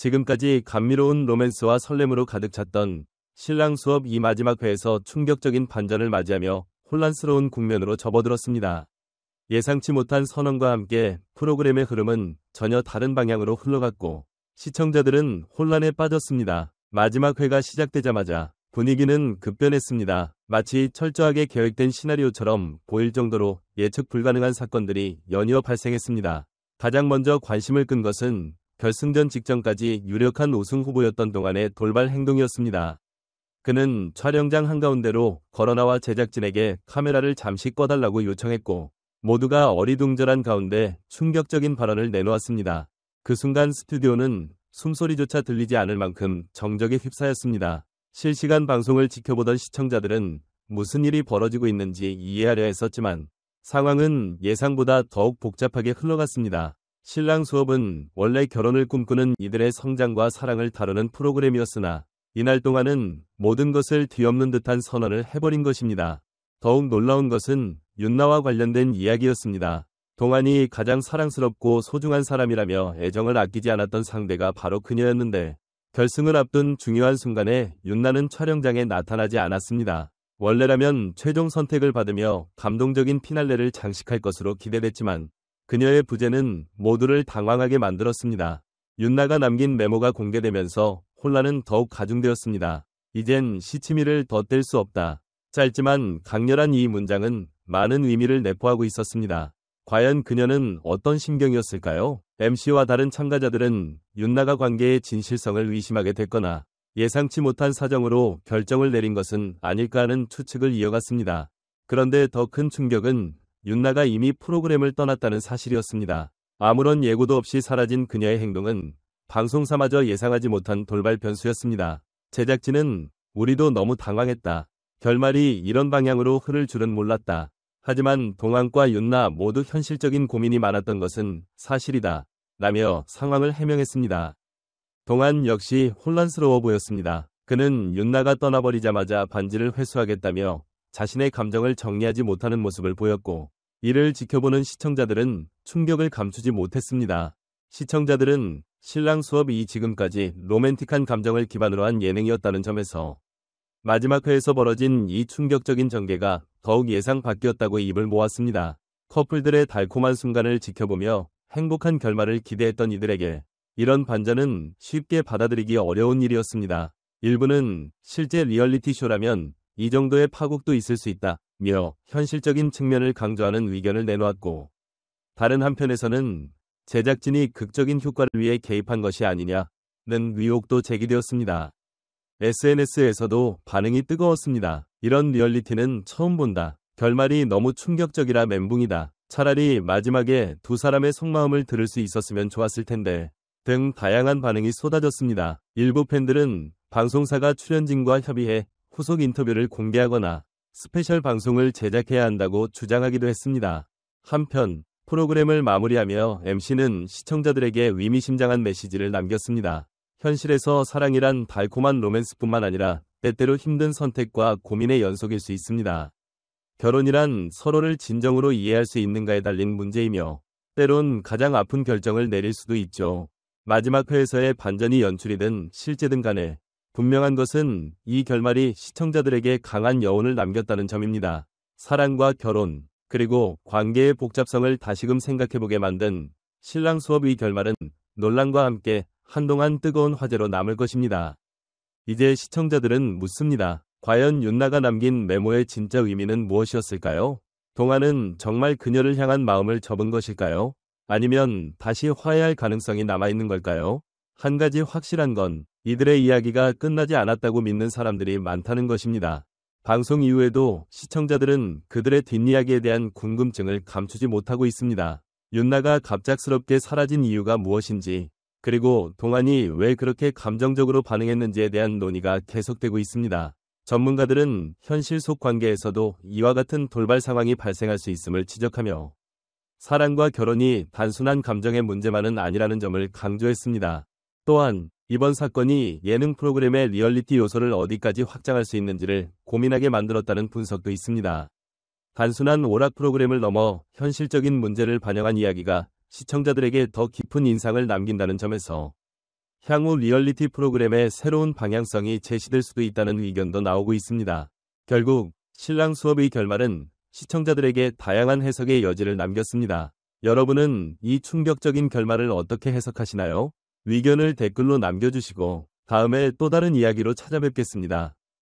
지금까지 감미로운 로맨스와 설렘으로 가득 찼던 신랑 수업 이 마지막 회에서 충격적인 반전을 맞이하며 혼란스러운 국면으로 접어들었습니다. 예상치 못한 선언과 함께 프로그램의 흐름은 전혀 다른 방향으로 흘러갔고 시청자들은 혼란에 빠졌습니다. 마지막 회가 시작되자마자 분위기는 급변했습니다. 마치 철저하게 계획된 시나리오처럼 보일 정도로 예측 불가능한 사건들이 연이어 발생했습니다. 가장 먼저 관심을 끈 것은 결승전 직전까지 유력한 우승 후보였던 동안의 돌발 행동이었습니다. 그는 촬영장 한가운데로 걸어나와 제작진에게 카메라를 잠시 꺼달라고 요청했고 모두가 어리둥절한 가운데 충격적인 발언을 내놓았습니다. 그 순간 스튜디오는 숨소리조차 들리지 않을 만큼 정적에 휩싸였습니다. 실시간 방송을 지켜보던 시청자들은 무슨 일이 벌어지고 있는지 이해하려 했었지만 상황은 예상보다 더욱 복잡하게 흘러갔습니다. 신랑 수업은 원래 결혼을 꿈꾸는 이들의 성장과 사랑을 다루는 프로그램이었으나 이날 동안은 모든 것을 뒤엎는 듯한 선언을 해버린 것입니다. 더욱 놀라운 것은 윤나와 관련된 이야기였습니다. 동안이 가장 사랑스럽고 소중한 사람이라며 애정을 아끼지 않았던 상대가 바로 그녀였는데 결승을 앞둔 중요한 순간에 윤나는 촬영장에 나타나지 않았습니다. 원래라면 최종 선택을 받으며 감동적인 피날레를 장식할 것으로 기대됐지만 그녀의 부재는 모두를 당황하게 만들었습니다. 윤나가 남긴 메모가 공개되면서 혼란은 더욱 가중되었습니다. 이젠 시치미를 더 뗄 수 없다. 짧지만 강렬한 이 문장은 많은 의미를 내포하고 있었습니다. 과연 그녀는 어떤 심경이었을까요? MC와 다른 참가자들은 윤나가 관계의 진실성을 의심하게 됐거나 예상치 못한 사정으로 결정을 내린 것은 아닐까 하는 추측을 이어갔습니다. 그런데 더 큰 충격은 윤나가 이미 프로그램을 떠났다는 사실이었습니다. 아무런 예고도 없이 사라진 그녀의 행동은 방송사마저 예상하지 못한 돌발 변수였습니다. 제작진은 우리도 너무 당황했다. 결말이 이런 방향으로 흐를 줄은 몰랐다. 하지만 동안과 윤나 모두 현실적인 고민이 많았던 것은 사실이다. 라며 상황을 해명했습니다. 동안 역시 혼란스러워 보였습니다. 그는 윤나가 떠나버리자마자 반지를 회수하겠다며 자신의 감정을 정리하지 못하는 모습을 보였고 이를 지켜보는 시청자들은 충격을 감추지 못했습니다. 시청자들은 신랑 수업이 지금까지 로맨틱한 감정을 기반으로 한 예능이었다는 점에서 마지막 회에서 벌어진 이 충격적인 전개가 더욱 예상 밖이었다고 입을 모았습니다. 커플들의 달콤한 순간을 지켜보며 행복한 결말을 기대했던 이들에게 이런 반전은 쉽게 받아들이기 어려운 일이었습니다. 일부는 실제 리얼리티 쇼라면 이 정도의 파국도 있을 수 있다며 현실적인 측면을 강조하는 의견을 내놓았고 다른 한편에서는 제작진이 극적인 효과를 위해 개입한 것이 아니냐는 의혹도 제기되었습니다. SNS에서도 반응이 뜨거웠습니다. 이런 리얼리티는 처음 본다. 결말이 너무 충격적이라 멘붕이다. 차라리 마지막에 두 사람의 속마음을 들을 수 있었으면 좋았을 텐데 등 다양한 반응이 쏟아졌습니다. 일부 팬들은 방송사가 출연진과 협의해 후속 인터뷰를 공개하거나 스페셜 방송을 제작해야 한다고 주장하기도 했습니다. 한편 프로그램을 마무리하며 MC는 시청자들에게 의미심장한 메시지를 남겼습니다. 현실에서 사랑이란 달콤한 로맨스뿐만 아니라 때때로 힘든 선택과 고민의 연속일 수 있습니다. 결혼이란 서로를 진정으로 이해할 수 있는가에 달린 문제이며 때론 가장 아픈 결정을 내릴 수도 있죠. 마지막 회에서의 반전이 연출이든 실제든 간에 분명한 것은 이 결말이 시청자들에게 강한 여운을 남겼다는 점입니다. 사랑과 결혼, 그리고 관계의 복잡성을 다시금 생각해보게 만든 신랑 수업의 결말은 논란과 함께 한동안 뜨거운 화제로 남을 것입니다. 이제 시청자들은 묻습니다. 과연 윤나가 남긴 메모의 진짜 의미는 무엇이었을까요? 동안은 정말 그녀를 향한 마음을 접은 것일까요? 아니면 다시 화해할 가능성이 남아있는 걸까요? 한 가지 확실한 건 이들의 이야기가 끝나지 않았다고 믿는 사람들이 많다는 것입니다. 방송 이후에도 시청자들은 그들의 뒷이야기에 대한 궁금증을 감추지 못하고 있습니다. 윤나가 갑작스럽게 사라진 이유가 무엇인지, 그리고 동안이 왜 그렇게 감정적으로 반응했는지에 대한 논의가 계속되고 있습니다. 전문가들은 현실 속 관계에서도 이와 같은 돌발 상황이 발생할 수 있음을 지적하며 사랑과 결혼이 단순한 감정의 문제만은 아니라는 점을 강조했습니다. 또한 이번 사건이 예능 프로그램의 리얼리티 요소를 어디까지 확장할 수 있는지를 고민하게 만들었다는 분석도 있습니다. 단순한 오락 프로그램을 넘어 현실적인 문제를 반영한 이야기가 시청자들에게 더 깊은 인상을 남긴다는 점에서 향후 리얼리티 프로그램의 새로운 방향성이 제시될 수도 있다는 의견도 나오고 있습니다. 결국 신랑 수업의 결말은 시청자들에게 다양한 해석의 여지를 남겼습니다. 여러분은 이 충격적인 결말을 어떻게 해석하시나요? 의견을 댓글로 남겨주시고 다음에 또 다른 이야기로 찾아뵙겠습니다.